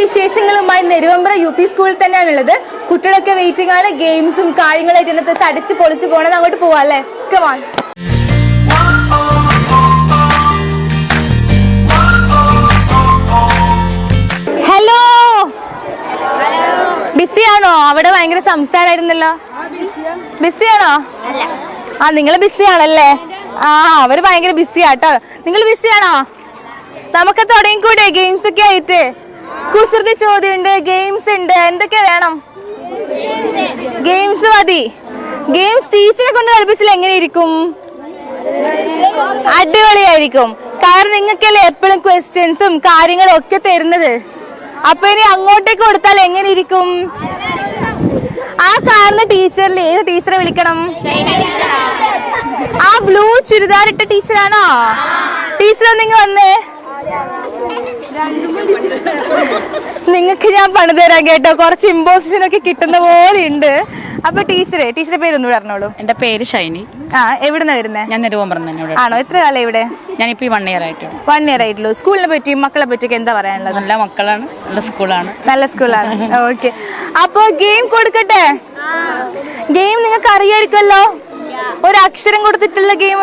വിശേഷങ്ങളുമായി നെരുവമ്പ്ര UP സ്കൂളിൽ തന്നെയാണുള്ളത്. കുട്ടികളൊക്കെ വെയിറ്റിംഗ് ആണ്. ഗെയിംസും കാര്യങ്ങളായിട്ട് ഇന്നത്തെ അടിച്ച് പൊളിച്ച് പോകണത്. അങ്ങോട്ട് പോവാല്ലേ? കമോൺ. ഹലോ, ബിസിയാണോ? അവിടെ ഭയങ്കര സംസാരമായിരുന്നല്ലോ. ബിസിയാണോ? നിങ്ങൾ ബിസിയാണല്ലേ? അവര് ഭയങ്കര ബിസിയാട്ടോ. നിങ്ങൾ ബിസിയാണോ? നമുക്ക് തുടങ്ങിക്കൂടെ ഗെയിംസ് ഒക്കെ ആയിട്ട്? കുസൃതി ചോദ്യം ഉണ്ട്, ഗെയിംസ് ഉണ്ട്. എന്തൊക്കെ വേണം? ഗെയിംസ് മതി. ഗെയിംസ് ടീച്ചറെ കൊണ്ട് കളിപ്പിച്ചാൽ എങ്ങനെ ഇരിക്കും? അടിപൊളിയായിരിക്കും. കാരണം നിങ്ങൾക്കല്ലേ എപ്പോഴും ക്വസ്റ്റ്യൻസും കാര്യങ്ങളും ഒക്കെ തരുന്നത്. അപ്പൊ ഇനി അങ്ങോട്ടേക്ക് കൊടുത്താൽ എങ്ങനെ ഇരിക്കും? ആ കാണുന്ന ടീച്ചറിൽ ഏത് ടീച്ചറെ വിളിക്കണം? ആ ബ്ലൂ ചുരിദാർ ഇട്ട ടീച്ചറാണോ? ടീച്ചർ നിങ്ങൾ വന്നേ. നിങ്ങൾക്ക് ഞാൻ പണിത് തരാം കേട്ടോ. കുറച്ച് ഇമ്പോസിഷൻ ഒക്കെ കിട്ടുന്ന പോലെ ഉണ്ട്. അപ്പൊ ടീച്ചറെ പേരൊന്നും പറഞ്ഞോളൂ. എന്റെ പേര് ഷൈനി. എവിടുന്നാ വരുന്നത്? ഞാൻ നെടുവമ്പ്രം തന്നെ. ആണോ? എത്ര കാലം ഇവിടെ? ഞാനിപ്പോ 1 year ആയിട്ടുള്ളൂ. 1 year ആയിട്ടുള്ളൂ. സ്കൂളിനെ പറ്റി മക്കളെ പറ്റിയൊക്കെ എന്താ പറയാനുള്ളത്? നല്ല മക്കളാണ്, നല്ല സ്കൂളാണ്. നല്ല സ്കൂളാണ്. ഓക്കെ, അപ്പൊ ഗെയിം കൊടുക്കട്ടെ? ഗെയിം നിങ്ങൾക്ക് അറിയായിരിക്കുമല്ലോ. ഒരു അക്ഷരം കൊടുത്തിട്ടുള്ള ഗെയിം.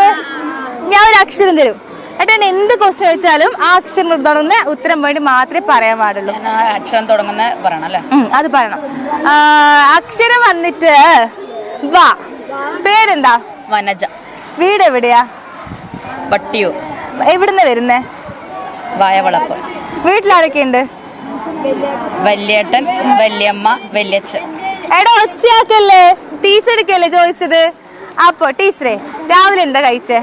ഞാൻ ഒരു അക്ഷരം തരും. എന്നിട്ട് എന്ത് ക്വസ്റ്റ്യൻ ചോദിച്ചാലും ആ അക്ഷരം തുടങ്ങുന്ന ഉത്തരം വേണ്ടി മാത്രമേ പറയാൻ പാടുള്ളൂ. അക്ഷരം തുടങ്ങുന്ന പറയണം അല്ലേ? അത് പറയണം. അക്ഷരം വന്നിട്ട് വാ. പേരെന്താ? വനജ. വീട് എവിടെയാ? പട്ടിയൂർ. എവിടുന്ന് വരുന്നേ? വായവളപ്പ്. വീട്ടിലാരൊക്കെ ഉണ്ട്? വല്യേട്ടൻ, വല്യമ്മ, വല്യച്ഛൻ. എടാ ഒച്ചയാക്കല്ലേ, ടീച്ചറെടുക്കല്ലേ ചോദിച്ചത്. അപ്പൊ ടീച്ചറെ രാവിലെ എന്താ കഴിച്ചേ?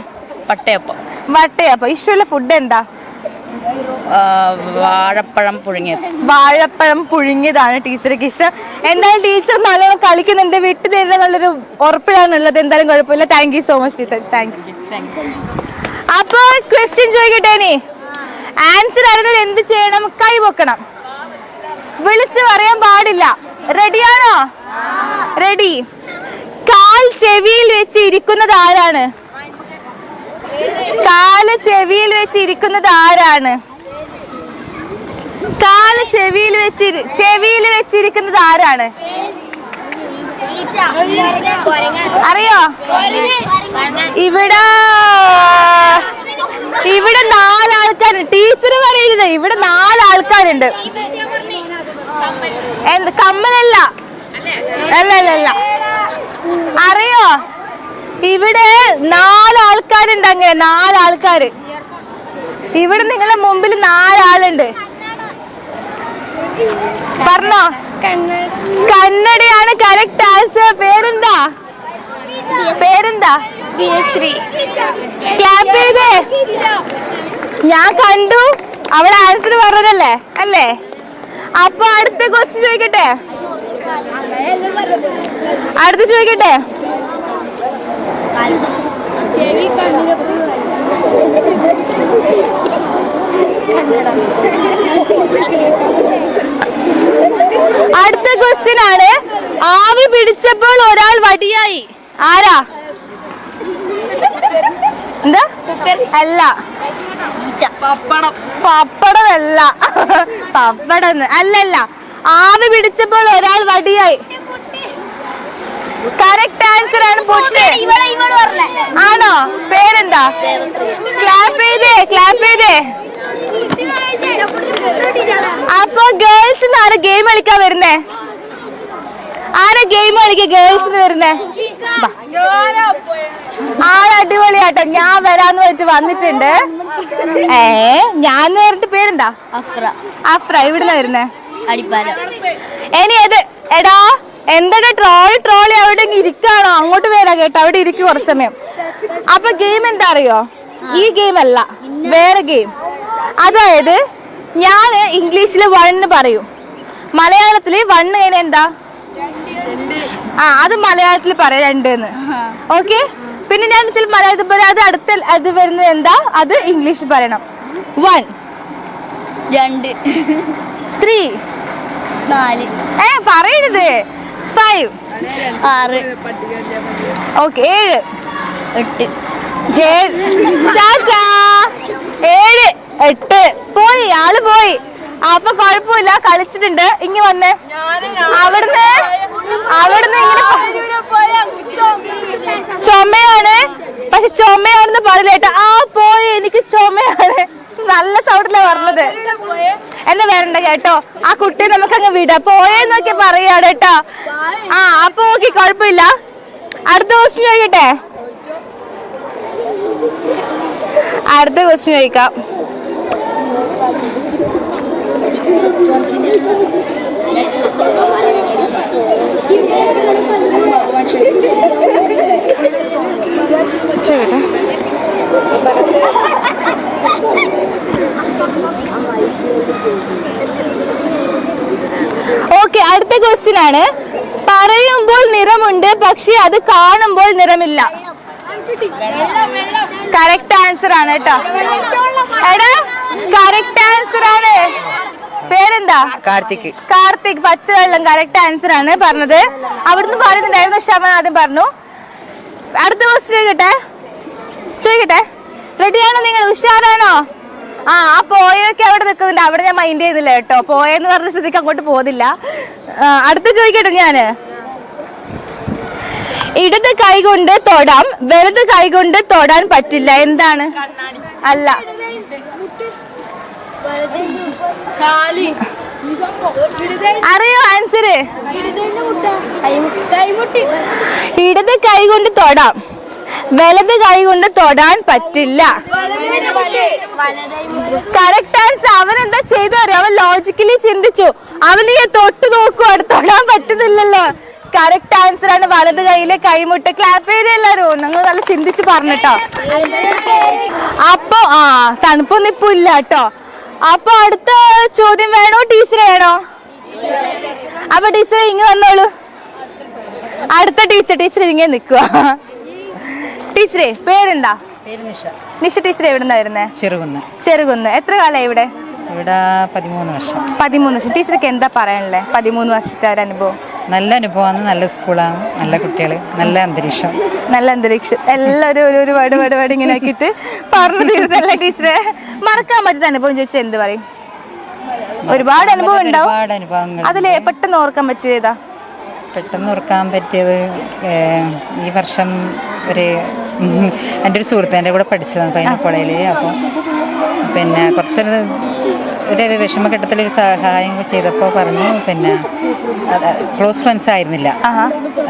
പട്ടയപ്പം. വട്ടയപ്പം. ഇഷ്ടമുള്ള ഫുഡ് എന്താ? വാഴപ്പഴം പുഴുങ്ങിയത്. വാഴപ്പഴം പുഴുങ്ങിയതാണ് ടീച്ചർക്ക് ഇഷ്ടം. എന്തായാലും ടീച്ചർ നല്ലോണം കളിക്കുന്നുണ്ട്. വിട്ടു തരുന്നുള്ളൊരു ഉറപ്പിലാണുള്ളത്. എന്തായാലും കുഴപ്പമില്ല. Thank you so much teacher. Thank U. അപ്പൊ ക്വസ്റ്റ്യൻ ചോദിക്കട്ടെ? ഇനി ആൻസർ അറിഞ്ഞാൽ എന്ത് ചെയ്യണം? കൈ പൊക്കണം. വിളിച്ചു പറയാൻ പാടില്ല. റെഡിയാണോ? റെഡി. കാൽ ചെവിയിൽ വെച്ച് ഇരിക്കുന്നത് ആരാണ്? കാല് ചെവിയിൽ വെച്ച് ഇരിക്കുന്നത് ആരാണ്? കാല് ചെവിയിൽ വെച്ചിരിക്കുന്നത് ആരാണ്? അറിയോ? ഇവിടെ 4 ആൾക്കാരുണ്ട്. ടീച്ചർ പറയരുത്. ഇവിടെ 4 ആൾക്കാരുണ്ട്. കമ്മലല്ല. അല്ല. അറിയോ? ഇവിടെ 4 ആൾക്കാരുണ്ട്. അങ്ങനെ 4 ആൾക്കാര്. ഇവിടെ നിങ്ങളുടെ മുമ്പിൽ 4 ആളുണ്ട്. പറഞ്ഞോ? കന്നഡയാണ് കറക്റ്റ് ആൻസർ. പേരെന്താ? ക്ലാപ്പ് ചെയ്തേ. ഞാൻ കണ്ടു. അവിടെ ആൻസർ പറഞ്ഞതല്ലേ അല്ലേ? അപ്പൊ അടുത്ത ക്വസ്റ്റ്യൻ ചോദിക്കട്ടെ? അടുത്ത ക്വസ്റ്റ്യൻ ആണ്. ആവി പിടിച്ചപ്പോൾ ഒരാൾ വടിയായി. ആരാ? എന്താ? അല്ല. പപ്പടമല്ല. പപ്പടം അല്ലല്ല. ആവി പിടിച്ചപ്പോൾ ഒരാൾ വടിയായി. കറക്റ്റ് ആൻസർ ആണ് പൊട്ട്. ആണോ? പേരെന്താ? ക്ലാപ്പ് ചെയ്തേ. അപ്പൊ ഗേൾസ് ആരാ ഗെയിം കളിക്കാൻ വരുന്നേ? ആരാ ഗെയിം കളിക്കാൻ ഗേൾസിന് വരുന്നേ? അടിപൊളിയാട്ടോ. ഞാൻ വരാന്ന് പറഞ്ഞിട്ട് വന്നിട്ടുണ്ട്. ഞാൻ പറഞ്ഞിട്ട് പേരെന്താ? അഫ്ര. ഇവിടുന്ന് വരുന്നേ? ഇനി ഏത്? എടാ എന്താ ട്രോളി അവിടെ ഇരിക്കാണോ? അങ്ങോട്ട് വരാ കേട്ടോ. അവിടെ ഇരിക്കും കുറച്ച് സമയം. അപ്പൊ ഗെയിം എന്താ അറിയോ? ഈ ഗെയിം അല്ല, വേറെ ഗെയിം. അതായത് ഞാൻ ഇംഗ്ലീഷില് 1 പറയും, മലയാളത്തില് 1 എന്താ? അത് മലയാളത്തിൽ പറയാം 2. ഓക്കെ. പിന്നെ ഞാൻ മലയാളത്തിൽ പറയാം. അത് അടുത്ത അത് വരുന്നത് എന്താ? അത് ഇംഗ്ലീഷിൽ പറയണം. 1 2 3 4 പറയരുത്. 5 6 ഓക്കെ 7 8 7 8 പോയി. ആള് പോയി. അപ്പൊ കുഴപ്പമില്ല, കളിച്ചിട്ടുണ്ട്. ഇങ്ങ് വന്നേ. അവിടുന്ന് ഇങ്ങനെ ചുമയാണ്, പക്ഷെ ചുമയാണെന്ന് പറയില്ലേട്ടാ. ആ പോയി, എനിക്ക് ചുമയാണ്. നല്ല സൗണ്ടിലാ പറഞ്ഞത്. എന്നാ വരണ്ട കേട്ടോ, ആ കുട്ടിയെ നമുക്ക് അങ്ങ് വിടാം. പോയെന്നൊക്കെ പറയാണ് കേട്ടോ. ആ അപ്പൊ ഓക്കെ, കുഴപ്പമില്ല. അടുത്ത ക്വസ്റ്റ്യൻ ചോദിക്കട്ടെ? അടുത്ത ക്വസ്റ്റ്യൻ ചോദിക്കാം. ഓക്കെ, അടുത്ത ക്വസ്റ്റ്യൻ ആണ്. പറയുമ്പോൾ നിറമുണ്ട്, പക്ഷെ അത് കാണുമ്പോൾ നിറമില്ല. കറക്റ്റ് ആൻസർ ആണ് കേട്ടോ. എടാ കറക്റ്റ് ആൻസർ ആണ്. പേരെന്താ? കാർത്തിക്. കാർത്തിക്, പച്ചവെള്ളം. കറക്റ്റ് ആൻസർ ആണ് പറഞ്ഞത്. അവിടുന്ന് പറയുന്നുണ്ടായിരുന്നു, ശമൻ ആദ്യം പറഞ്ഞു. അടുത്ത ക്വസ്റ്റ്യൻ ചോദിക്കട്ടെ? റെഡിയാണോ നിങ്ങൾ? ഉഷാറാണോ? ആ പോയൊക്കെ അവിടെ നിൽക്കുന്നുണ്ട്. അവിടെ ഞാൻ മൈൻഡ് ചെയ്യുന്നില്ല കേട്ടോ. പോയെന്ന് പറഞ്ഞ സ്ഥിതിക്ക് അങ്ങോട്ട് പോകുന്നില്ല. അടുത്ത ചോദിക്കട്ടെ ഞാന്? ഇടത് കൈകൊണ്ട് തൊടാം, വലത് കൈകൊണ്ട് തൊടാൻ പറ്റില്ല. എന്താണ്? അല്ല. അറിയോ ആൻസർ? ഇടത് കൈ കൊണ്ട് തൊടാം, വലത് കൈ കൊണ്ട് തൊടാൻ പറ്റില്ല. Correct answer. അവൻ എന്താ ചെയ്തറിയോ? അവൻ ലോജിക്കലി ചിന്തിച്ചു. അവന് തൊട്ട് നോക്കുവാണ്, തൊടാൻ പറ്റുന്നില്ലല്ലോ. കറക്റ്റ് ആൻസർ ആണ് വലത് കൈയിലെ കൈമുട്ട്. ക്ലാപ്പ് ചെയ്ത് എല്ലാരും. നിങ്ങൾ നല്ല ചിന്തിച്ച് പറഞ്ഞിട്ടോ. അപ്പൊ തണുപ്പൊന്നും ഇപ്പൊ ഇല്ല കേട്ടോ. അപ്പൊ അടുത്ത ചോദ്യം വേണോ ടീച്ചർ വേണോ? അപ്പൊ ടീച്ചർ ഇങ്ങ് വന്നോളൂ. അടുത്ത ടീച്ചർ ഇങ്ങനെ നിക്കുക. ടീച്ചറെ പേരെന്താ? നിഷ. ടീച്ചർ എവിടുന്നാ വരുന്നേ? ചെറുകുന്ന്. എത്ര കാലമായി ഇവിടെ? 13 വർഷം. 13 വർഷം. ടീച്ചർക്ക് എന്താ പറയാനുള്ളത്? 13 വർഷത്തെ ഒരു അനുഭവം. നല്ല അനുഭവമാണ്, നല്ല സ്കൂളാണ്, നല്ല കുട്ടികൾ, നല്ല അന്തരീക്ഷം. എല്ലാവരും ഒരുപാട് ഇങ്ങനെ ആക്കിയിട്ട് പറഞ്ഞു തീരുന്നല്ലേ ടീച്ചറെ? മറക്കാൻ പറ്റുന്ന അനുഭവം ചോദിച്ചാൽ എന്ത് പറയും? ഒരുപാട് അനുഭവം ഉണ്ടാവും. അതില് പെട്ടെന്ന് ഓർക്കാൻ പറ്റിയതാ? പെട്ടെന്ന് ഓർക്കാൻ പറ്റിയത് ഈ വർഷം എൻ്റെ ഒരു സുഹൃത്ത് എൻ്റെ കൂടെ പഠിച്ചതാണ് പയ്യന്നൂർ കോളേജിൽ. അപ്പോൾ പിന്നെ ഒരു വിഷമഘട്ടത്തിലൊരു സഹായം ചെയ്തപ്പോൾ പറഞ്ഞു, പിന്നെ ക്ലോസ് ഫ്രണ്ട്സ് ആയിരുന്നില്ല.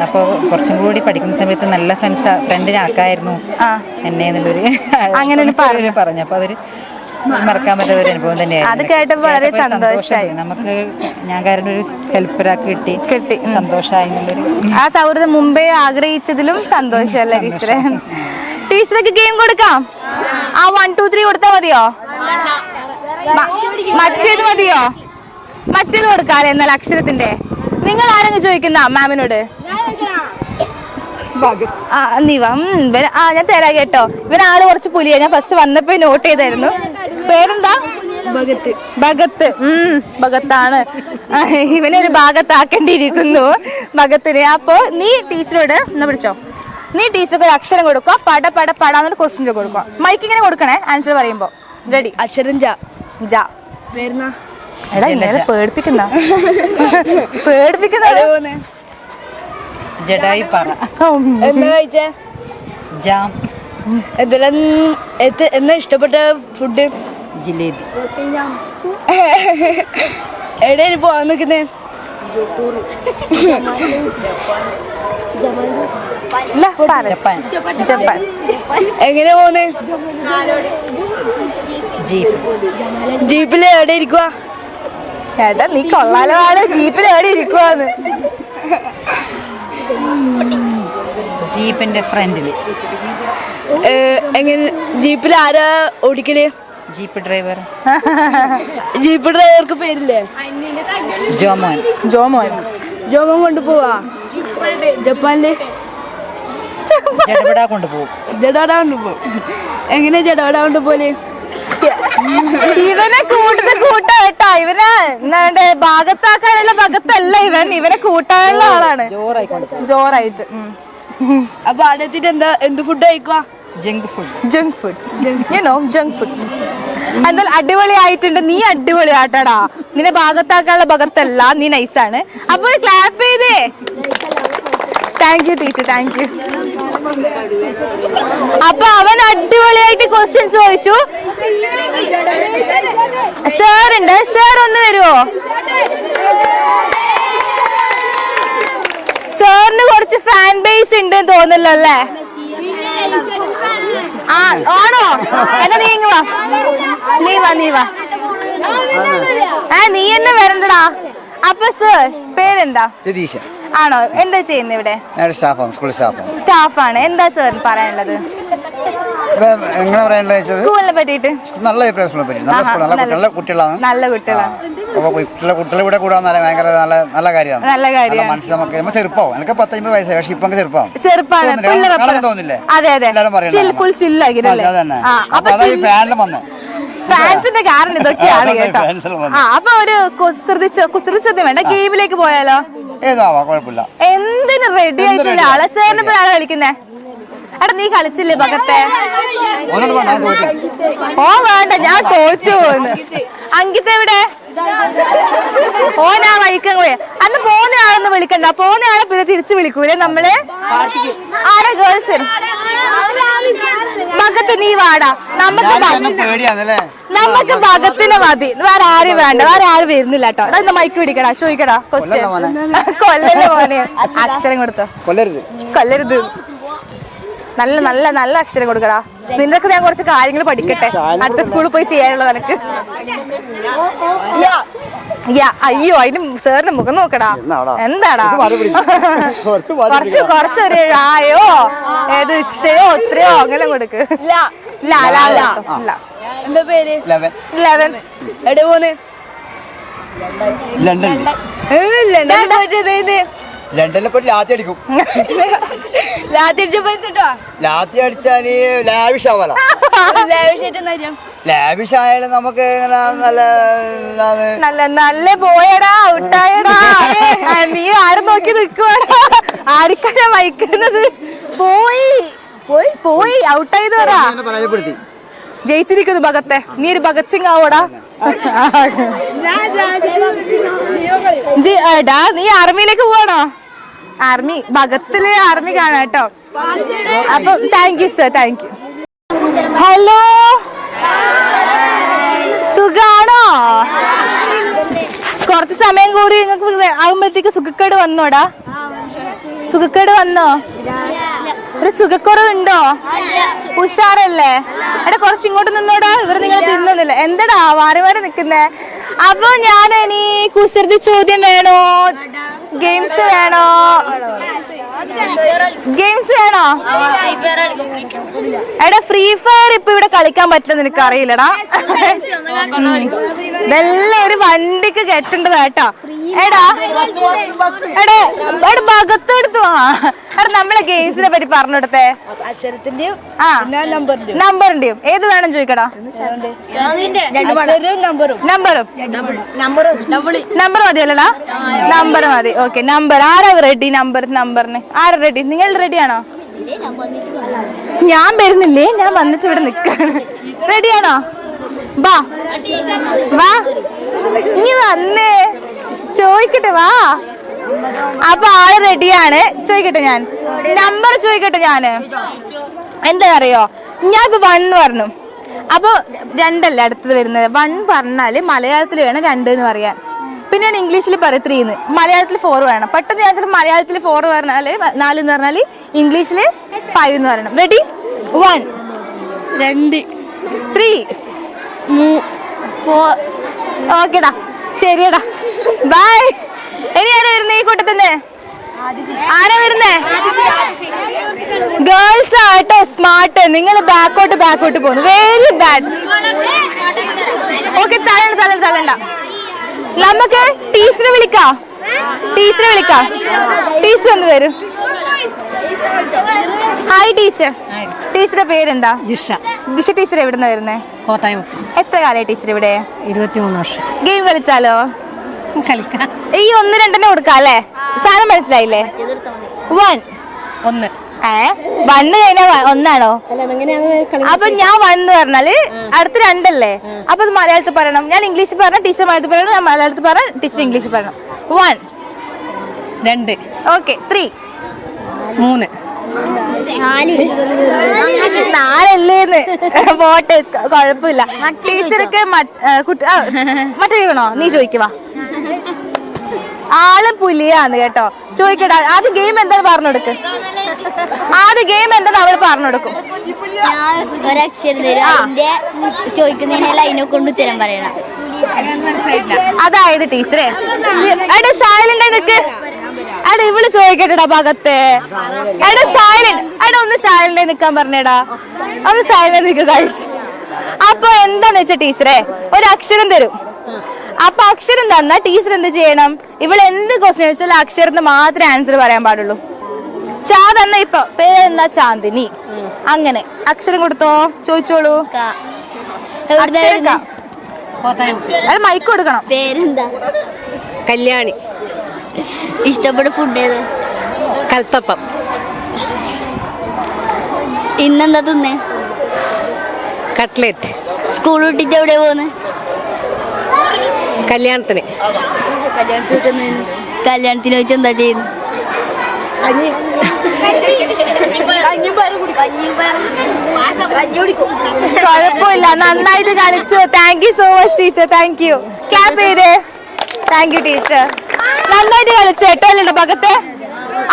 അപ്പോൾ കുറച്ചും കൂടി പഠിക്കുന്ന സമയത്ത് നല്ല ഫ്രണ്ടിനാക്കായിരുന്നു എന്നെ എന്നുള്ളൊരു അങ്ങനെ പറഞ്ഞു. അപ്പോൾ അതൊരു മറക്കാൻ പറ്റാത്ത ഒരു അനുഭവം തന്നെയായിരുന്നു. അത് കേട്ടപ്പോൾ വളരെ സന്തോഷമായി. നമുക്ക് ഞാൻ കാരണം ഒരു ഹെൽപ്പറാക്കി കിട്ടി, സന്തോഷമായി എന്നുള്ളൊരു. ആ സൗഹൃദം മുമ്പേ ആഗ്രഹിച്ചതിലും സന്തോഷമല്ലേ ടീച്ചറെ? ടീച്ചർക്ക് ഗെയിം കൊടുക്കാം. ആ 1 2 3 കൊടുത്താൽ മതിയോ? മറ്റേത് മതിയോ? മറ്റേത് കൊടുക്കാല്ലേ? എന്നാൽ അക്ഷരത്തിന്റെ നിങ്ങൾ ആരെങ്കിലും ചോദിക്കുന്ന മാമിനോട്? നീ വാ. ഞാൻ തരാം കേട്ടോ. ഇവനാള് കുറച്ച് പുലിയാ. ഞാൻ ഫസ്റ്റ് വന്നപ്പോ നോട്ട് ചെയ്തായിരുന്നു. പേരെന്താ? ഭഗത്താണ്. ഇവനൊരു ഭാഗത്താക്കേണ്ടിയിരിക്കുന്നു ഭഗത്തിനെ. അപ്പൊ നീ ടീച്ചറോട് എന്നാ പിടിച്ചോ. നീ ടീച്ചർക്ക് ഒരു അക്ഷരം കൊടുക്കുക. പടാന്നിട്ട് ക്വസ്റ്റ്യൻ കൊടുക്കുക. മൈക്ക് ഇങ്ങനെ കൊടുക്കണേ ആൻസർ പറയുമ്പോ. റെഡി? അക്ഷരം ജ. പേരുന്നാ? എടാ ഇങ്ങനെ പേടിപ്പിക്കുന്ന ജഡായിപ്പാറ. എന്താ കഴിച്ചേ? ജാം. എന്നാ ഇഷ്ടപ്പെട്ട ഫുഡ്? ജിലേബി. എവിടെയാണ് പോവാൻ നിൽക്കുന്നേ? ജപ്പാൻ. എങ്ങനെ പോന്നേ? ജീപ്പില് എവിടെ ഇരിക്കുക? ഏട്ടാ നീ കൊള്ളാലോ. ആണ് ജീപ്പിൽ എവിടെ ഇരിക്കുവാന്ന്? ജീപ്പിന്റെ ഫ്രണ്ടില്. എങ്ങനെ ജീപ്പിൽ ആരാ ഓടിക്കല്? Jeep driver. ജീപ്പ് ഡ്രൈവർക്ക് പേരില്ലേ? ജോമോൻ കൊണ്ടുപോവാ ജപ്പാനില്. ജഡവട കൊണ്ടുപോകും. എങ്ങനെ ജഡവട കൊണ്ടുപോലെ? ഇവനെ കൂട്ടാ കേട്ടാ. ഇവനെ ഭാഗത്താക്കാനുള്ള ഭാഗത്തല്ല ഇവനെ കൂട്ടാനുള്ള ആളാണ്. ജോറായിട്ട്. അപ്പൊ അവിടെ എത്തിട്ട് എന്ത് ഫുഡ് കഴിക്കുക? Junk food junk foods junk foods. എന്തായാലും അടിപൊളിയായിട്ടുണ്ട്. നീ അടിപൊളിയാട്ടടാ. നിന്നെ ഭാഗത്താക്കാനുള്ള ഭാഗത്തല്ല, നീ നൈസാണ്. അപ്പൊ ക്ലാപ്പ് ചെയ്തേ. Thank you teacher, thank U. അപ്പൊ അവൻ അടിപൊളിയായിട്ട് ക്വസ്റ്റ്യൻസ് ചോദിച്ചു. സാർ ഉണ്ട്, സാർ ഒന്ന് വരുമോ? സാറിന് കുറച്ച് ഫാൻ ബേസ് ഉണ്ട് തോന്നില്ല അല്ലേ? ആ ആണോ? എന്നാ നീ ഇങ്ങ് വാ, നീ വാ, നീ വാ. നീ എന്നെ വരണ്ടടാ. അപ്പൊ സർ പേരെന്താ? രതീശൻ. ആണോ? എന്താ ചെയ്യുന്നത് ഇവിടെ? സ്കൂൾ സ്റ്റാഫാണ്. എന്താ സർ പറയാനുള്ളത് എങ്ങനെ പറയാനുള്ളത്? സ്കൂളിനെ പറ്റിയിട്ട്? നല്ല അഭിപ്രായം സ്കൂളിനെ പറ്റി. നല്ല സ്കൂൾ, നല്ല കുട്ടികളാണ്. നല്ല കുട്ടികളാണ്. അപ്പൊ കുട്ടികളെ കൂടെ കൂടാൻ ഭയങ്കര നല്ല കാര്യമാണ്. നല്ല കാര്യം. മനസ്സിൽ നമുക്ക് ചെറുപ്പമാവും. എനിക്ക് 19 വയസ്സായി, പക്ഷെ ഇപ്പൊ ചെറുപ്പമാവും. ചെറുപ്പാണ് തോന്നില്ലേ? അതെ അതെ, ഫുൾ ചില്ലാക്കിട്ടല്ലേ. ഫാനിൽ വന്നു ഫാൻസിന്റെ കാരണം ഇതൊക്കെയാണ് കേട്ടോ. അപ്പൊ ഒരു കുസൃതി ചോദ്യം വേണ്ട, ഗെയിമിലേക്ക് പോയാലോ? ഏതാവാ, കുഴപ്പമില്ല. എന്തിനു റെഡി ആയിട്ടില്ല ആളെ? സാറിന് ഇപ്പൊ ആളെ കളിക്കുന്നേ? എടാ നീ കളിച്ചില്ലേ ഭഗത്തെ? ഓ വേണ്ട, ഞാൻ തോറ്റു പോന്ന്. അങ്കിത്ത് എവിടെ? ഓനാ വഴിക്കങ്ങ് പോയ. അന്ന് പോകുന്ന ആളൊന്നും വിളിക്കണ്ട, പോകുന്ന ആളെ പിന്നെ തിരിച്ചു വിളിക്കൂലേ നമ്മള്? ആരാ ഗേൾസ്? ഭഗത്ത് നീ വാടാ. നമുക്ക് ഭഗത്തിന് മതി, വേറെ ആരും വേണ്ട, വേറെ ആരും വരുന്നില്ല കേട്ടോ. എന്നാ മൈക്ക് പിടിക്കടാ, ചോദിക്കടാ ക്വസ്റ്റ്യൻ. കൊല്ലല്ലേ മോനെ? അക്ഷരം കൊടുത്തോ? കൊല്ലരുത്. നല്ല നല്ല നല്ല അക്ഷരം കൊടുക്കടാ. നിനക്ക് ഞാൻ കുറച്ച് കാര്യങ്ങൾ പഠിക്കട്ടെ, അടുത്ത സ്കൂളിൽ പോയി ചെയ്യാനുള്ളത് നിനക്ക്. അയ്യോ, അതിന് സാറിന്റെ മുഖം നോക്കടാ. എന്താടാ കുറച്ചൊരു ആയോ ഏത് ഇക്ഷയോ ഒത്രയോ അങ്ങനെ കൊടുക്ക്. എന്താ പേര്? 11. എവിടെ പോന്ന്? ലണ്ടനിൽ പോയിട്ട് ലാത്തി അടിക്കും. ലാത്തി അടിച്ചാല് ലാവിഷാവല. ലാവിഷായാലും നമുക്ക് നല്ല നല്ല പോയടാ, ഔട്ടായടാ. നീ ആരും നോക്കി നിക്കുവാടാ? ആർക്കാണ് വഹിക്കുന്നത്? പോയി ഔട്ടായത് പറ. പരാജയപ്പെടുത്തി ജയിച്ചിരിക്കുന്നു ഭഗത്തെ. നീ ഒരു ഭഗത് സിംഗ് ആവോടാ. എടാ നീ ആർമിയിലേക്ക് പോവാണോ? ആർമി, ഭഗത്തില് ആർമി കാണാം കേട്ടോ. അപ്പൊ thank you sir, thank you. Hello, സുഖാണോ? കുറച്ച് സമയം കൂടി നിങ്ങൾക്ക് ആകുമ്പോഴത്തേക്ക് സുഖക്കേട് വന്നോടാ? സുഖക്കേട് വന്നോ? ഒരു സുഖക്കുറവുണ്ടോ? ഉഷാറല്ലേ? എടാ കുറച്ച് ഇങ്ങോട്ട് നിന്നോടാ, ഇവർ നിങ്ങൾ തിന്നൊന്നുമില്ല. എന്താടാ മാറി മാറി നിക്കുന്നേ? അപ്പൊ ഞാൻ ഇനി കുസൃതി ചോദ്യം വേണോ, ഗെയിംസ് വേണോ? ഗെയിംസ് വേണോ? എടാ ഫ്രീ ഫയർ ഇപ്പൊ ഇവിടെ കളിക്കാൻ പറ്റില്ല, നിനക്ക് അറിയില്ലടാ. ഇതെല്ലാം ഒരു വണ്ടിക്ക് കെട്ടേണ്ടതാ കേട്ടോ. എടാ ഭഗത്തെടുത്തു. എടാ നമ്മളെ ഗെയിംസിനെ പറ്റി പറഞ്ഞെടുത്തേ. അക്ഷരത്തിന്റെയും നമ്പറിന്റെയും ഏത് വേണം ചോദിക്കടാ? നമ്പർ മതിയല്ലടാ? നമ്പർ മതി. ഓക്കെ, നമ്പർ ആരാ റെഡി? നമ്പറിന് ആരാ റെഡി? നിങ്ങൾ റെഡിയാണോ? ഞാൻ വരുന്നില്ലേ, ഞാൻ വന്നിട്ട് ഇവിടെ നിക്കാണ്. റെഡിയാണോ? വാ ഇനി വന്നേ ചോദിക്കട്ടെ, വാ. അപ്പൊ ആള് റെഡിയാണ്. ചോദിക്കട്ടെ, ഞാൻ നമ്പർ ചോദിക്കട്ടെ. ഞാന് എന്താ അറിയോ, ഞാൻ ഇപ്പൊ 1 പറഞ്ഞു. അപ്പൊ 2 അടുത്തത് വരുന്നത്. 1 പറഞ്ഞാല് മലയാളത്തിൽ വേണം 2 എന്ന് പറയാൻ. പിന്നെ ഞാൻ ഇംഗ്ലീഷിൽ പറയും 3 എന്ന്. മലയാളത്തിൽ 4 വേണം. പെട്ടെന്ന് ഞാൻ ചിലപ്പോൾ മലയാളത്തിൽ 4 പറഞ്ഞാല് 4 എന്ന് പറഞ്ഞാല് ഇംഗ്ലീഷില് 5 എന്ന് പറയണം. റെഡി? 1 2 3 4. ഓക്കെടാ, ശരിയടാ, ബൈ. ഇനി ആരാ വരുന്നേ ഈ കൂട്ടത്തിന്ന്? ആരാ വരുന്നേ? ഗേൾസ് ആട്ടോ സ്മാർട്ട്. നിങ്ങൾ ബാക്കോട്ട് പോകുന്നു. Very bad. ഓക്കെ, തലണ്ട. നമുക്ക് ടീച്ചറെ വിളിക്കാം. ടീച്ചർ ഒന്ന് വരും. Hi teacher. ടീച്ചറുടെ പേരെന്താ? ദിശ ടീച്ചർ എവിടുന്ന വരുന്നേ? കോത്തായം. എത്ര കാലമായി ടീച്ചർ ഇവിടെ? 23 വർഷം. ഗെയിം കളിച്ചാലോ? കളിക്കാം. ഈ 1 2 കൊടുക്കാം അല്ലേ? സാധനം മനസ്സിലായില്ലേ? 1 1 കഴിഞ്ഞാൽ 1 ആണോ? അപ്പൊ ഞാൻ 1 എന്ന് പറഞ്ഞാല് അടുത്ത് 2 അല്ലേ? അപ്പൊ അത് മലയാളത്തിൽ പറയണം. ഞാൻ ഇംഗ്ലീഷിൽ പറഞ്ഞ ടീച്ചർ മലയാളത്തിൽ പറയണം, ഞാൻ മലയാളത്തിൽ പറഞ്ഞ ടീച്ചർ ഇംഗ്ലീഷിൽ പറയണം. 1 2 ഓക്കെ. 3 3 4 പോട്ടെ, കുഴപ്പമില്ല. ടീച്ചർക്ക് മറ്റേ വേണോ? നീ ചോദിക്കുവാ. ആള് പുലിയാന്ന് കേട്ടോ. ചോദിക്കട്ടെ, ആദ്യം ഗെയിം എന്താന്ന് പറഞ്ഞു കൊടുക്ക്. ആദ്യം ഗെയിം എന്താന്ന് അവള് പറഞ്ഞു കൊടുക്കും. ഒരക്ഷരം തരും, അതിന്റെ ചോദിക്കുന്നതിനെല്ലാം അതിനെ കൊണ്ട് ഉത്തരം പറയണം. അതായത് ടീച്ചറെ എടാ സൈലന്റ് ആയി നിക്ക്. എടാ ഇവള് ചോദിക്കട്ടെടാ ഭാഗത്തെ. എടാ സൈലന്റ്, എടാ ഒന്ന് സൈലന്റ് ആയി നിക്കാൻ പറഞ്ഞേടാ. ഒന്ന് സൈലന്റ് നിൽക്കുക. അപ്പൊ എന്താന്ന് വെച്ചാ ടീച്ചറെ ഒരു അക്ഷരം തരും. അപ്പൊ അക്ഷരം തന്നാ ടീച്ചർ എന്ത് ചെയ്യണം? ഇവള് എന്ത് ക്വസ്റ്റ്യൻ ചോദിച്ചാൽ അക്ഷരത്തിന് മാത്രമേ ആൻസർ പറയാൻ പാടുള്ളൂ. ചാ തന്ന ഇപ്പൊ പേരെന്താ? ചാന്ദിനി. അങ്ങനെ അക്ഷരം കൊടുത്തോ, ചോദിച്ചോളൂ. അത് മൈക്ക് കൊടുക്കണം. പേരെന്താ? കല്യാണി. ഇഷ്ടപ്പെട്ട ഫുഡ് ഏത്? കൽത്തപ്പം. ഇന്നെന്താ തിന്നേ? കട്ട്ലേറ്റ്. സ്കൂൾ വിട്ടിട്ട് എവിടെ പോന്ന്? കല്യാണത്തിന്. കല്യാണത്തിന് വെച്ച് എന്താ ചെയ്യുന്നു? കുഴപ്പമില്ല, നന്നായിട്ട് കളിച്ചു. Thank you so much teacher. Thank you. Clap ചെയ്തേ. Thank you teacher. നന്നായിട്ട് കളിച്ചു കേട്ടോ അല്ലേ ഭാഗത്തെ.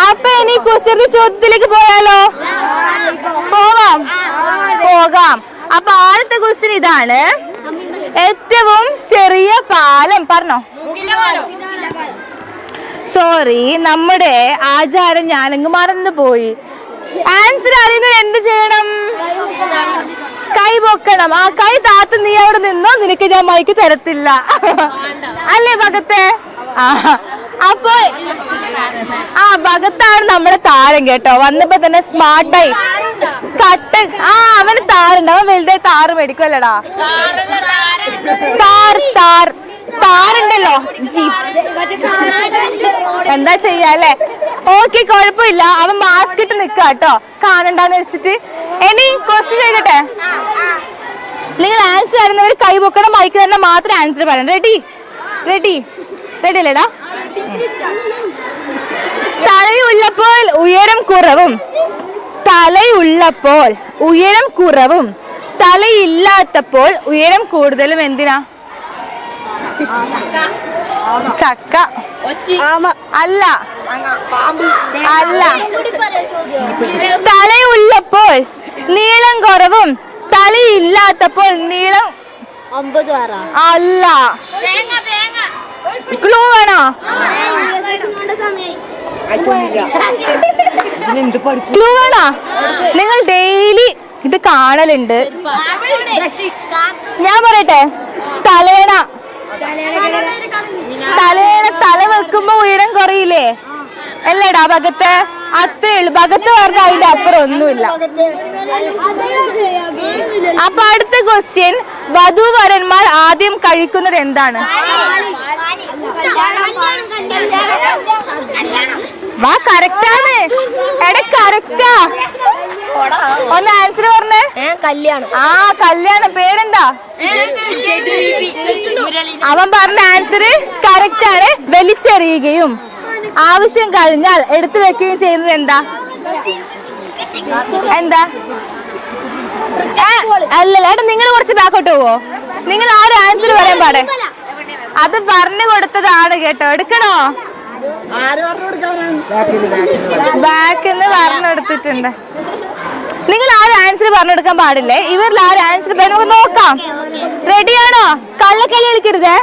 അപ്പൊ ഇനി കുസൃതി ചോദ്യത്തിലേക്ക് പോയാലോ? പോകാം. അപ്പൊ ആദ്യത്തെ ക്വസ്റ്റ്യൻ ഇതാണ്. ഏറ്റവും ചെറിയ പാലം പറഞ്ഞോ. സോറി, നമ്മുടെ ആചാരം ഞാനങ്ങ് മറന്നുപോയി. ആൻസർ അറിയുന്നത് എന്ത് ചെയ്യണം? കൈ പൊക്കണം. ആ കൈ താത്ത് നീ അവിടെ നിന്നോ, നിനക്ക് ഞാൻ മൈക്ക് തരത്തില്ല അല്ലേ ഭഗത്തെ? അപ്പൊ ഭഗത്താണ് നമ്മുടെ താരം കേട്ടോ. വന്നപ്പോ തന്നെ സ്മാർട്ടായി കട്ട്. അവന് താറുണ്ട്. അവൻ വലുതായി താറ് മേടിക്കുമല്ലടാ. താറുണ്ടല്ലോ ജീപ്പ്. എന്താ ചെയ്യാല്ലേ? ഓക്കെ, കുഴപ്പമില്ല. അവൻ മാസ്ക് ഇട്ട് നിക്ക കേട്ടോ, കാണണ്ടെന്ന് വെച്ചിട്ട്. ഇനി ക്വസ്റ്റ്യൻ ചോദിക്കട്ടെ. നിങ്ങൾ ആൻസർ അറിയുന്നവർ കൈ പൊക്കണം, മൈക്ക് തന്നെ മാത്രം ആൻസർ പറയണം. റെഡി അല്ലേടാ? തലയുള്ളപ്പോൾ ഉയരം കുറവും തലയില്ലാത്തപ്പോൾ ഉയരം കൂടുതലും എന്തിനാ? ചക്ക. അല്ല. തലയുള്ളപ്പോൾ നീളം കുറവും തലയില്ലാത്തപ്പോൾ നീളം. അല്ല. ക്ലൂ വേണോ? ക്ലൂ വേണോ? നിങ്ങൾ ഡെയിലി ഇത് കാണലുണ്ട്. ഞാൻ പറയട്ടെ, തലേണ തല വെക്കുമ്പോ ഉയരം കുറയില്ലേ? അല്ലേടാ ഭഗത്ത്? അത്രേ ഉള്ളു. ഭഗത്ത് പറഞ്ഞ അതിന്റെ അപ്പുറം ഒന്നുമില്ല. അപ്പൊ അടുത്ത ക്വസ്റ്റ്യൻ, വധൂവരന്മാർ ആദ്യം കഴിക്കുന്നത് എന്താണ്? വാ, കറക്റ്റാണ്. എടാ കറക്റ്റാ. ഒന്ന് ആൻസർ പറഞ്ഞേ. കല്യാണം. കല്യാണം. പേരെന്താ? അവൻ പറഞ്ഞ ആൻസർ കറക്റ്റ് ആണ്. വലിച്ചെറിയുകയും ആവശ്യം കഴിഞ്ഞാൽ എടുത്തു വെക്കുകയും ചെയ്യുന്നത് എന്താ? അല്ലല്ല. ഏട്ടാ നിങ്ങൾ കുറച്ച് ബാക്കോട്ട് പോവോ? നിങ്ങൾ ആരും ആൻസർ പറയാൻ പാടെ. അത് പറഞ്ഞു കൊടുത്തതാണ് കേട്ടോ. എടുക്കണോ? ബാക്കിന്ന് പറഞ്ഞെടുത്തിട്ടുണ്ട്. നിങ്ങൾ ആരും ആൻസർ പറഞ്ഞെടുക്കാൻ പാടില്ലേ. ഇവരിൽ ആരും ആൻസർ നമുക്ക് നോക്കാം. റെഡിയാണോ? കള്ളക്കളി കളിക്കരുതേ.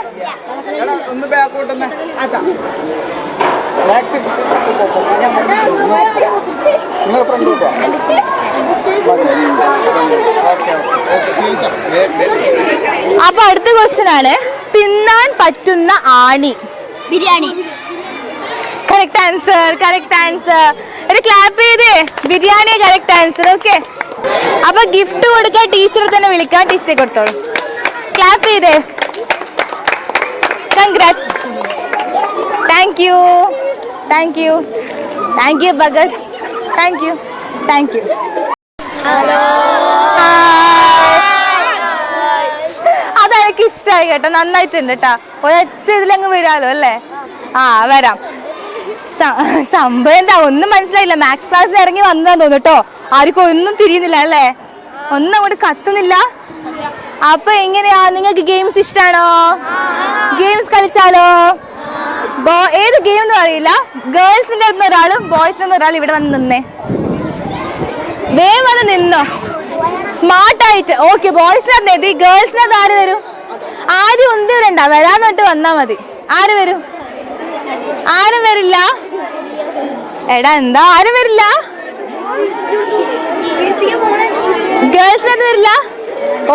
അപ്പൊ അടുത്ത ക്വസ്റ്റ്യൻ ആണ്, തിന്നാൻ പറ്റുന്ന ആണി. ബിരിയാണി. Correct answer. ഒരു ക്ലാപ്പ് ചെയ്തേ. Biryani correct answer. ഓക്കെ. അപ്പൊ ഗിഫ്റ്റ് കൊടുക്കാൻ ടീച്ചറെ തന്നെ വിളിക്കാം. ടീച്ചറെ കൊടുത്തോളൂ. ക്ലാപ്പ് ചെയ്തേ. Congrats. Thank you Bhagat. Thank you. Thank you. അതെനിക്ക് ഇഷ്ടമായി കേട്ടോ, നന്നായിട്ടുണ്ട് കേട്ടോ. ഒരൊറ്റ ഇതിലങ്ങ് വരാലോ അല്ലേ? ആ വരാം. സംഭവം എന്താ ഒന്നും മനസ്സിലായില്ല. മാത്സ് ക്ലാസ്സിൽ ഇറങ്ങി വന്നതാന്ന് തോന്നുന്നു കേട്ടോ. ആർക്കും ഒന്നും തിരിയുന്നില്ല അല്ലേ? ഒന്നും അങ്ങോട്ട് കത്തുന്നില്ല. അപ്പൊ എങ്ങനെയാ, നിങ്ങൾക്ക് ഗെയിംസ് ഇഷ്ടാണോ? ഗെയിംസ് കളിച്ചാലോ? ഏത് ഗെയിം എന്ന് അറിയില്ല. ഗേൾസിന്റെ അടുത്ത് ഒരാളും ബോയ്സിന്റെ ഒരാളും ഇവിടെ വന്ന് നിന്നേ. വേഗം വന്ന് നിന്നോ, സ്മാർട്ടായിട്ട്. ഓക്കെ, ബോയ്സിനകത്ത് ഗേൾസിനകത്ത് ആര് വരും? ആരും ഒന്നും വരണ്ട, വരാന്ന് പറഞ്ഞിട്ട് വന്നാ മതി. ആര് വരും? ആരും വരില്ല. എടാ എന്താ ആരും വരില്ല? ഗേൾസിനകത്ത് വരില്ല.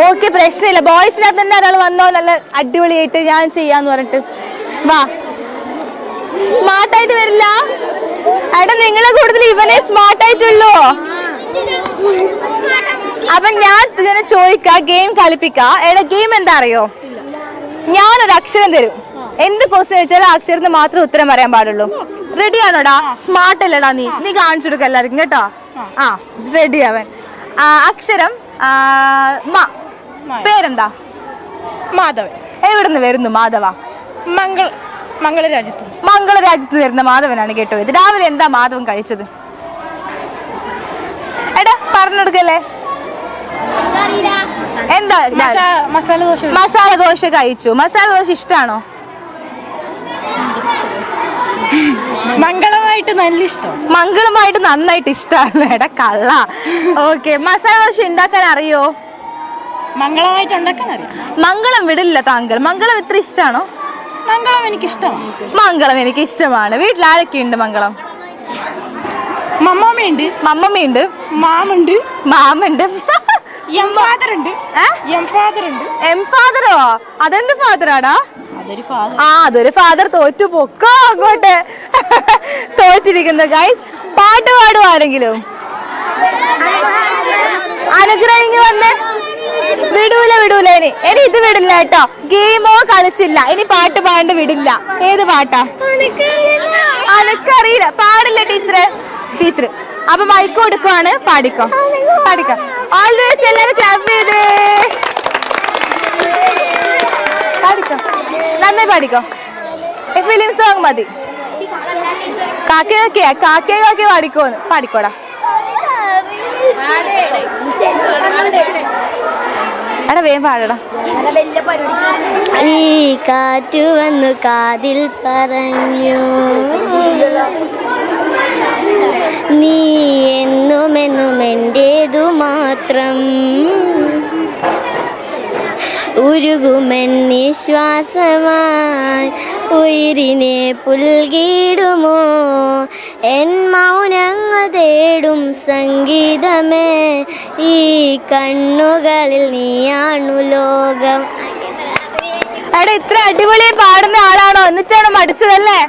ഓക്കെ, പ്രശ്നമില്ല. ബോയ്സിനകത്ത് തന്നെ ഒരാൾ വന്നോ, നല്ല അടിപൊളിയായിട്ട് ഞാൻ ചെയ്യാന്ന് പറഞ്ഞിട്ട് വാ. സ്മാർട്ടായിട്ട് വരില്ല. എടാ നിങ്ങളെ കൂടുതൽ ഇവനെ സ്മാർട്ടായിട്ടുള്ളൂ. അപ്പൊ ഞാൻ ഇങ്ങനെ ചോദിക്കാം, ഗെയിം കളിപ്പിക്കാം. എടാ ഗെയിം എന്താ അറിയോ? ഞാനൊരു അക്ഷരം തരും. എന്ത് ക്വസ്റ്റ്യൻ ചോദിച്ചാൽ ആ അക്ഷരത്തിന് മാത്രം ഉത്തരം പറയാൻ പാടുള്ളൂ. റെഡി ആണോടാ? സ്മാർട്ട് അല്ലടാ നീ. നീ കാണിച്ചു കൊടുക്ക എല്ലാവർക്കും കേട്ടോ. ആ റെഡി അവൻ. അക്ഷരം പേരെന്താ? മാധവൻ. എവിടുന്ന് വരുന്നു മാധവ? മംഗളരാജ്യത്ത്. മംഗളരാജ്യത്ത് വരുന്ന മാധവനാണ് കേട്ടോ. ഇത് രാവിലെ എന്താ മാധവൻ കഴിച്ചത്? എടാ പറഞ്ഞെടുക്കല്ലേ. എന്താ? മസാല ദോശ. മസാല ദോശ കഴിച്ചു. മസാല ദോശ ഇഷ്ടാണോ? മംഗളമായിട്ട് നല്ല ഇഷ്ടം. മംഗളമായിട്ട് നന്നായിട്ട് ഇഷ്ടമാണ്. എടാ കള്ള. ഓക്കെ, മസാല ദോശ ഉണ്ടാക്കാൻ അറിയോ? മംഗളമായിട്ട് ഉണ്ടാക്കാൻ അറിയാം. മംഗളം വിടില്ല താങ്കൾ. മംഗളം ഇത്ര ഇഷ്ടമാണോ? മംഗളം എനിക്ക് ഇഷ്ടമാണ്. മംഗളം എനിക്ക് ഇഷ്ടമാണ്. വീട്ടിൽ ആരൊക്കെ ഉണ്ട് മംഗളം? മമ്മമ്മയുണ്ട്, മമ്മമ്മയുണ്ട്, മാമുണ്ട്, മാമുണ്ട്, എം ഫാദർ ഉണ്ട്. എം ഫാദർ ഉണ്ട്. എം ഫാദറോ? അതെന്ത് ഫാദറാടാ? അതൊരു ഫാദർ. ആ അതൊരു ഫാദർ. തോറ്റു പൊക്കോ അങ്ങോട്ട്. തോറ്റിരിക്കുന്നു ഗൈസ്. പാട്ട് പാടുവാണെങ്കിലും അനുഗ്രഹിങ്ങി വന്ന് വിടൂല വിടൂല. ഇനി ഇത് വിടില്ല കേട്ടോ. ഗെയിമോ കളിച്ചില്ല. ഇനി പാട്ട് പാണ്ട് വിടില്ല. ഏത് പാട്ടാ? അനക്കറിയില്ല. പാടില്ല ടീച്ചറെ. ടീച്ചർ അപ്പൊ മൈക്ക് കൊടുക്കുവാണ്. പാടിക്കോ, പാടിക്കോ. All the best. എല്ലാവരും ക്ലാപ്പ് ചെയ്തേ. പാടിക്കോ, നന്നായി പാടിക്കോ. ഫിലിം സോങ് മതി. കാക്കയൊക്കെയാ, കാക്കയൊക്കെ പാടിക്കോന്ന്. പാടിക്കോടാ. എടാ വേഗം പാടടാ. ഈ കാറ്റു വന്നു കാതിൽ പറഞ്ഞു, നീ എന്നുമെന്നും എന്റേതു മാത്രം. ഉരുകുമെൻ നിശ്വാസമായി ഉയിരിനെ പുൽകിടുമോ, എൻ മൗനങ്ങൾ തേടും സംഗീതമേ, ഈ കണ്ണുകളിൽ നീയാണു ലോകം. എടാ ഇത്ര അടിപൊളിയായി പാടുന്ന ആളാണോ? എന്നിട്ടാണ് മടിച്ചതല്ലേ?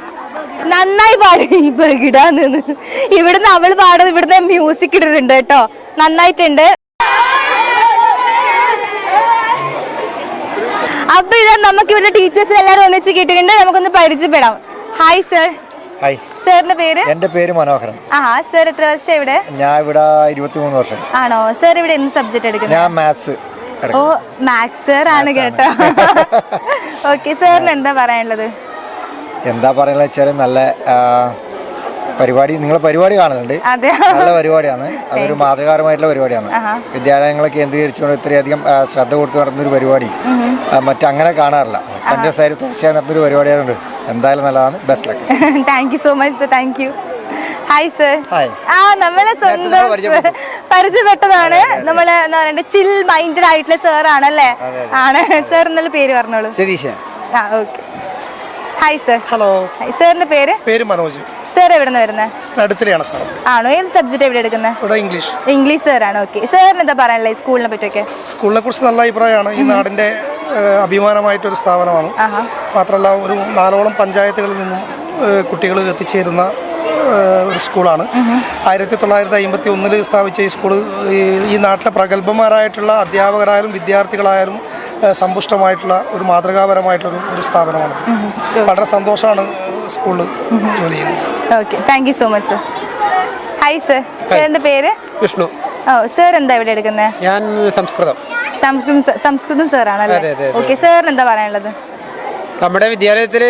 നന്നായി പാടി. ഇപ്പൊ ഇടാന്ന് ഇവിടുന്ന് അവള് പാടുന്നത്, ഇവിടുന്ന് മ്യൂസിക് ഇട്ടിട്ടുണ്ട് കേട്ടോ. നന്നായിട്ടുണ്ട്. അപ്പൊ ഇതാ നമുക്ക് ഇവിടുത്തെ ടീച്ചേഴ്സിന് എല്ലാവരും ഒന്നിച്ച് കിട്ടിയിട്ടുണ്ട്. നമുക്കൊന്ന് പരിചയപ്പെടാം. Hi sir. ഹായ്. സാറിന്റെ പേര്? എന്റെ പേര് മനോഹരൻ. ആ സർ എത്ര വർഷം ഇവിടെ? ഞാൻ ഇവിടെ 23 വർഷം. ആണോ? സർ ഇവിടെ എന്ത് സബ്ജക്ട് എടുക്കുന്നത്? ഞാൻ മാത്സ്. ഓ മാത്സ് സർ ആണ് കേട്ടോ. ഓക്കെ, സാറിന് എന്താ പറയാനുള്ളത്? എന്താ പറയാനുള്ള വെച്ചാൽ നല്ല പരിപാടി, നിങ്ങളെ പരിപാടി കാണുന്നുണ്ട്. നല്ല പരിപാടിയാണ്. അതൊരു മാതൃകാപരമായിട്ടുള്ള പരിപാടിയാണ്. വിദ്യാലയങ്ങളെ കേന്ദ്രീകരിച്ചുകൊണ്ട് ഇത്രയധികം ശ്രദ്ധ കൊടുത്ത് നടത്തുന്നൊരു പരിപാടി മറ്റങ്ങനെ കാണാറില്ല. കണ്ടിന്യൂസ് ആയിട്ട് തുടർച്ചയായി നടത്തുന്നൊരു പരിപാടി ആയതുകൊണ്ട് എന്തായാലും നല്ലതാണ്. Best luck. Thank you so much sir. Thank you. Hi sir. Hi. നമ്മളെ സ്വന്തം പരിചയപ്പെട്ടതാണ്. നമ്മള് എന്താ പറയണ്ടേ, ചിൽ മൈൻഡഡ് ആയിട്ടുള്ള സാർ ആണല്ലേ? ആണ്. സാർ എന്നുള്ള പേര് പറഞ്ഞോളൂ. രതീശൻ. ആ ഓക്കെ. Hi sir. ഹലോ. സാറിന്റെ പേര്? പേര് മനോജ്. സാർ എവിടെ നിന്ന് വരുന്നത്? അടുത്തിലാണ് സാർ. ആണോ? ഏത് സബ്ജക്ട് എവിടെ എടുക്കുന്നത്? ഇവിടെ ഇംഗ്ലീഷ്. ഇംഗ്ലീഷ് സാർ ആണ്. ഓക്കെ. സാറിന് എന്താ പറയാനുള്ളത് ഈ സ്കൂളിനെ പറ്റിയൊക്കെ? സ്കൂളിനെ കുറിച്ച് നല്ല അഭിപ്രായമാണ്. ഈ നാടിന്റെ അഭിമാനമായിട്ടൊരു സ്ഥാപനമാണ്. മാത്രമല്ല ഒരു 4ഓളം പഞ്ചായത്തുകളിൽ നിന്നും കുട്ടികൾ എത്തിച്ചേരുന്ന ഒരു സ്കൂളാണ്. 1951 സ്ഥാപിച്ച ഈ സ്കൂള് ഈ നാട്ടിലെ പ്രഗത്ഭന്മാരായിട്ടുള്ള അധ്യാപകരായാലും വിദ്യാർത്ഥികളായാലും സമ്പുഷ്ടമായിട്ടുള്ള ഒരു മാതൃകാപരമായിട്ടുള്ള ഒരു സ്ഥാപനമാണ്. വളരെ സന്തോഷമാണ് സ്കൂളിൽ ജോലി ചെയ്യുന്നത്. Okay, thank you so much sir. Hi sir, സാറിന്റെ പേര്? വിഷ്ണു. ഓ, സർ എന്താ ഇവിടെ എടുക്കുന്നത്? ഞാൻ സംസ്കൃതം. സംസ്കൃതം സാറാണല്ലേ? ഓക്കെ, സാറിന് എന്താ പറയാനുള്ളത്? നമ്മുടെ വിദ്യാലയത്തിൽ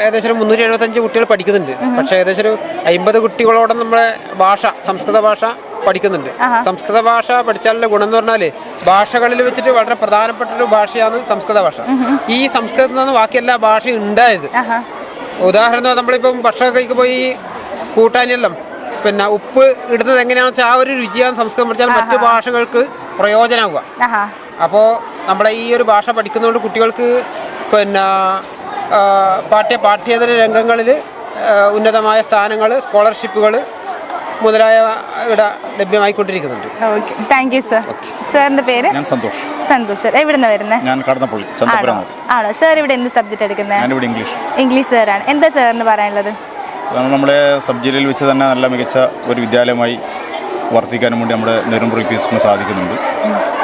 ഏകദേശം 375 കുട്ടികൾ പഠിക്കുന്നുണ്ട്. പക്ഷേ ഏകദേശം ഒരു 50 കുട്ടികളോടെ നമ്മുടെ ഭാഷ, സംസ്കൃത ഭാഷ പഠിക്കുന്നുണ്ട്. സംസ്കൃത ഭാഷ പഠിച്ചാലുള്ള ഗുണം എന്ന് പറഞ്ഞാൽ ഭാഷകളിൽ വെച്ചിട്ട് വളരെ പ്രധാനപ്പെട്ട ഒരു ഭാഷയാണ് സംസ്കൃത ഭാഷ. ഈ സംസ്കൃതത്തിൽ നിന്ന് ബാക്കി എല്ലാ ഭാഷയും ഉണ്ടായത്. ഉദാഹരണം, നമ്മളിപ്പം ഭക്ഷണം കഴിക്കുമ്പോൾ ഈ കൂട്ടാനെല്ലാം പിന്നെ ഉപ്പ് ഇടുന്നത് എങ്ങനെയാണെന്ന് വെച്ചാൽ ആ ഒരു രുചിയാണ് സംസ്കൃതം പഠിച്ചാൽ മറ്റു ഭാഷകൾക്ക് പ്രയോജനമാവുക. അപ്പോൾ നമ്മുടെ ഈ ഒരു ഭാഷ പഠിക്കുന്നതുകൊണ്ട് കുട്ടികൾക്ക് പിന്നെ പാഠ്യേതര രംഗങ്ങളിൽ ഉന്നതമായ സ്ഥാനങ്ങൾ, സ്കോളർഷിപ്പുകൾ മുതലായ ഇവിടെ ലഭ്യമായിക്കൊണ്ടിരിക്കുന്നുണ്ട്. Okay, thank you sir. സാറിന്റെ പേര്? ഞാൻ സന്തോഷ്. സന്തോഷ് സർ, എവിടുന്ന വരുന്നത്? ഞാൻ കടന്നപ്പള്ളി ചന്തപുരം. ആണോ സാർ? ഇവിടെ എന്ത് സബ്ജക്ട് എടുക്കുന്നത്? ഞാനിവിടെ ഇംഗ്ലീഷ്. ഇംഗ്ലീഷ് സാറാണ്. എന്താ സാറിന് പറയാനുള്ളത്? നമ്മുടെ സബ് ജില്ലയിൽ വെച്ച് തന്നെ നല്ല മികച്ച ഒരു വിദ്യാലയമായി വർത്തിക്കാനും വേണ്ടി നമ്മുടെ നെടുമ്പുറ പി സ്കൂളിന് സാധിക്കുന്നുണ്ട്.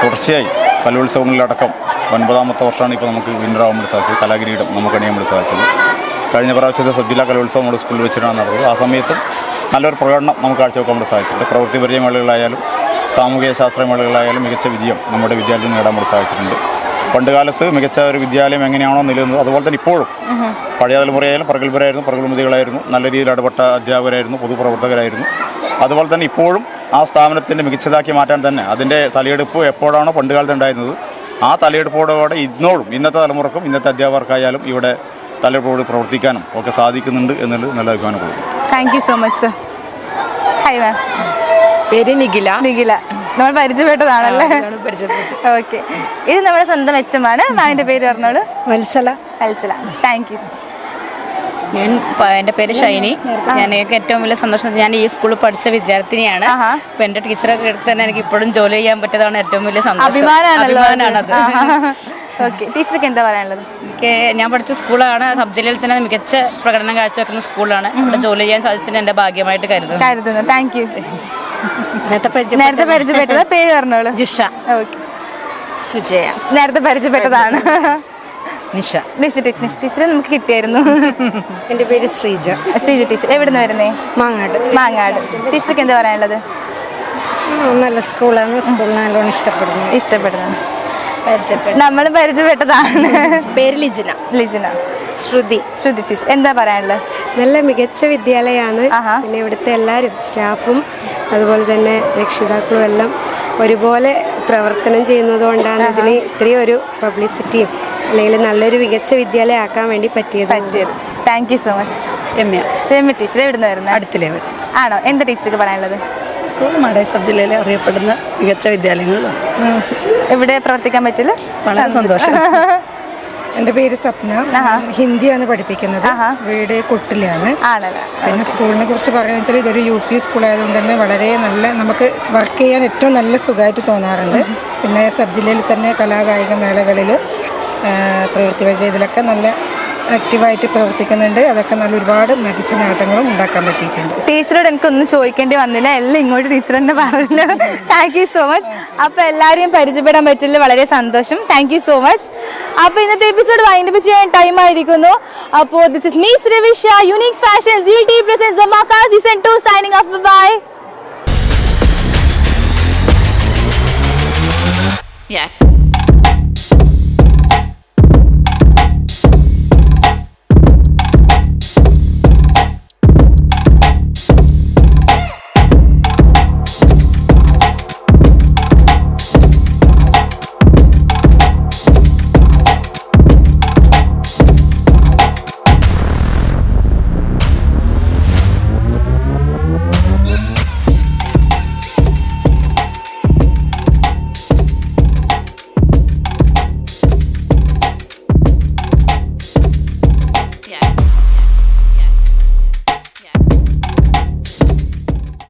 തുടർച്ചയായി കലോത്സവങ്ങളിലടക്കം 9ാമത്തെ വർഷമാണ് ഇപ്പോൾ നമുക്ക് വിന്നറാവാൻ വേണ്ടി സാധിച്ചത്. കലാകിരീടം നമുക്ക് അണിയാൻ വേണ്ടി സാധിച്ചത്. കഴിഞ്ഞ പ്രാവശ്യത്തെ സബ് ജില്ലാ കലോത്സവം നമ്മുടെ സ്കൂളിൽ വെച്ചിട്ടാണ് നടന്നത്. ആ സമയത്തും നല്ലൊരു പ്രകടനം നമുക്ക് കാഴ്ചവെക്കാൻ വേണ്ടി സാധിച്ചിട്ടുണ്ട്. പ്രവൃത്തി പരിചയമേളകളായാലും സാമൂഹിക ശാസ്ത്രമേളകളായാലും മികച്ച വിജയം നമ്മുടെ വിദ്യാലയത്തിൽ നേടാൻ വേണ്ടി സാധിച്ചിട്ടുണ്ട്. പണ്ട് കാലത്ത് മികച്ച ഒരു വിദ്യാലയം എങ്ങനെയാണോ നിലനിന്നത് അതുപോലെ തന്നെ ഇപ്പോഴും പഴയ തലമുറയായാലും പ്രഗത്ഭരായിരുന്നു, പ്രഗത്ഭമതികളായിരുന്നു, നല്ല രീതിയിൽ ഇടപെട്ട അധ്യാപകരായിരുന്നു, പൊതുപ്രവർത്തകരായിരുന്നു. അതുപോലെ തന്നെ ഇപ്പോഴും ആ സ്ഥാപനത്തിൻ്റെ മികച്ചതാക്കി മാറ്റാൻ തന്നെ അതിൻ്റെ തലയെടുപ്പ് എപ്പോഴാണോ പണ്ട് കാലത്ത് ഉണ്ടായിരുന്നത് ആ തലയെടുപ്പോടെ ഇന്നത്തെ തലമുറക്കും ഇന്നത്തെ അധ്യാപകർക്കായാലും ഇവിടെ തലയെടുപ്പോട് പ്രവർത്തിക്കാനും ഒക്കെ സാധിക്കുന്നുണ്ട് എന്നുള്ളത് നല്ല അഭിമാനം കൊടുക്കും. Thank you so much sir. Hi ma'am. പേര് നിഖില. നിഖില, നമ്മൾ പരിചയപ്പെട്ടതാണല്ലേ? ഓക്കെ, ഇത് നമ്മുടെ സ്വന്തം എച്ചമാണ്. മാമിന്റെ പേര് പറഞ്ഞോളൂ. വത്സല. Vatsala, thank you. എൻ്റെ പേര് ഷൈനി. ഞാൻ ഏറ്റവും വലിയ സന്തോഷം, ഞാൻ ഈ സ്കൂളിൽ പഠിച്ച വിദ്യാർത്ഥിനിയാണ്. അപ്പൊ എൻ്റെ ടീച്ചറൊക്കെ എടുത്ത് തന്നെ എനിക്ക് ഇപ്പോഴും ജോലി ചെയ്യാൻ പറ്റിയതാണ് ഏറ്റവും വലിയ സന്തോഷം. അഭിമാനാണത്. ഓക്കെ, ടീച്ചർക്ക് എന്താ പറയാനുള്ളത്? എനിക്ക് ഞാൻ പഠിച്ച സ്കൂളാണ്, സബ് ജില്ലയിൽ തന്നെ മികച്ച പ്രകടനം കാഴ്ചവെക്കുന്ന സ്കൂളാണ്. ഇവിടെ ജോലി ചെയ്യാൻ സാധിച്ചതിന് എൻ്റെ ഭാഗ്യമായിട്ട് കരുതുന്നു. Thank you. നേരത്തെ പരിചയപ്പെട്ടത്? പേര് പറഞ്ഞോളൂ. ജിഷ. ഓക്കെ. സുജയ. നേരത്തെ പരിചയപ്പെട്ടതാണ്. നിഷ. നിഷ ടീച്ചറെ നമുക്ക് കിട്ടിയായിരുന്നു. എൻ്റെ പേര് ശ്രീജ. ശ്രീജ ടീച്ചർ, എവിടുന്ന് വരുന്നേ? മാങ്ങാട്. ടീച്ചർക്ക് എന്താ പറയാനുള്ളത്? നല്ല സ്കൂളാണ്, സ്കൂളിൽ നല്ലോണം ഇഷ്ടപ്പെടുന്നു. നമ്മൾ പരിചയപ്പെട്ടതാണ്. പേര് ലിജിന. ശ്രുതി ടീച്ചർ, എന്താ പറയാനുള്ളത്? നല്ല മികച്ച വിദ്യാലയമാണ്. പിന്നെ ഇവിടുത്തെ എല്ലാവരും സ്റ്റാഫും അതുപോലെ തന്നെ രക്ഷിതാക്കളും എല്ലാം ഒരുപോലെ പ്രവർത്തനം ചെയ്യുന്നത് കൊണ്ടാണ് ഇതിന് ഇത്രയും ഒരു പബ്ലിസിറ്റിയും അല്ലെങ്കിൽ നല്ലൊരു മികച്ച വിദ്യാലയം ആക്കാൻ വേണ്ടി പറ്റിയത്. Thank you so much. Ramya teacher, എവിടുന്ന് വരുന്നത്? അടുത്തില്ലേ. ആണോ? എന്താ ടീച്ചർക്ക് പറയാനുള്ളത്? സ്കൂൾ മാടേ സബ് ജില്ലയിൽ അറിയപ്പെടുന്ന മികച്ച വിദ്യാലയങ്ങളാണ്. ഇവിടെ പ്രവർത്തിക്കാൻ പറ്റില്ല. വളരെ സന്തോഷം. എൻ്റെ പേര് സ്വപ്ന. ഹിന്ദിയാണ് പഠിപ്പിക്കുന്നത്. വീട് കൊട്ടിലാണ്. പിന്നെ സ്കൂളിനെ കുറിച്ച് പറയുക വെച്ചാൽ ഇതൊരു UP സ്കൂളായതുകൊണ്ട് തന്നെ വളരെ നല്ല, നമുക്ക് വർക്ക് ചെയ്യാൻ ഏറ്റവും നല്ല സുഖമായിട്ട് തോന്നാറുണ്ട്. പിന്നെ സബ് ജില്ലയിൽ തന്നെ കലാകായിക മേളകളിൽ പ്രവൃത്തി പരിചയത്തിലൊക്കെ നല്ല ആക്റ്റീവായിട്ട് പ്രവർത്തിക്കുന്നുണ്ട്. അതൊക്കെ നല്ല ഒരുപാട് മികച്ച നേട്ടങ്ങളും ഉണ്ടാക്കാൻ പറ്റിയിട്ടുണ്ട്. ടീച്ചറോട് എനിക്കൊന്നും ചോദിക്കേണ്ടി വന്നില്ല, എല്ലാം ഇങ്ങോട്ട് ടീച്ചർ തന്നെ പറഞ്ഞു. Thank you so much. അപ്പൊ എല്ലാവരെയും പരിചയപ്പെടാൻ പറ്റില്ല, വളരെ സന്തോഷം. Thank you so much. അപ്പൊ ഇന്നത്തെ എപ്പിസോഡ് വൈൻഡപ്പ് ചെയ്യാൻ ടൈം ആയിരിക്കുന്നു. അപ്പോൾ this is miss Ravisha, unique fashion GT presents Zamaka Season 2 signing off. Bye. Yeah.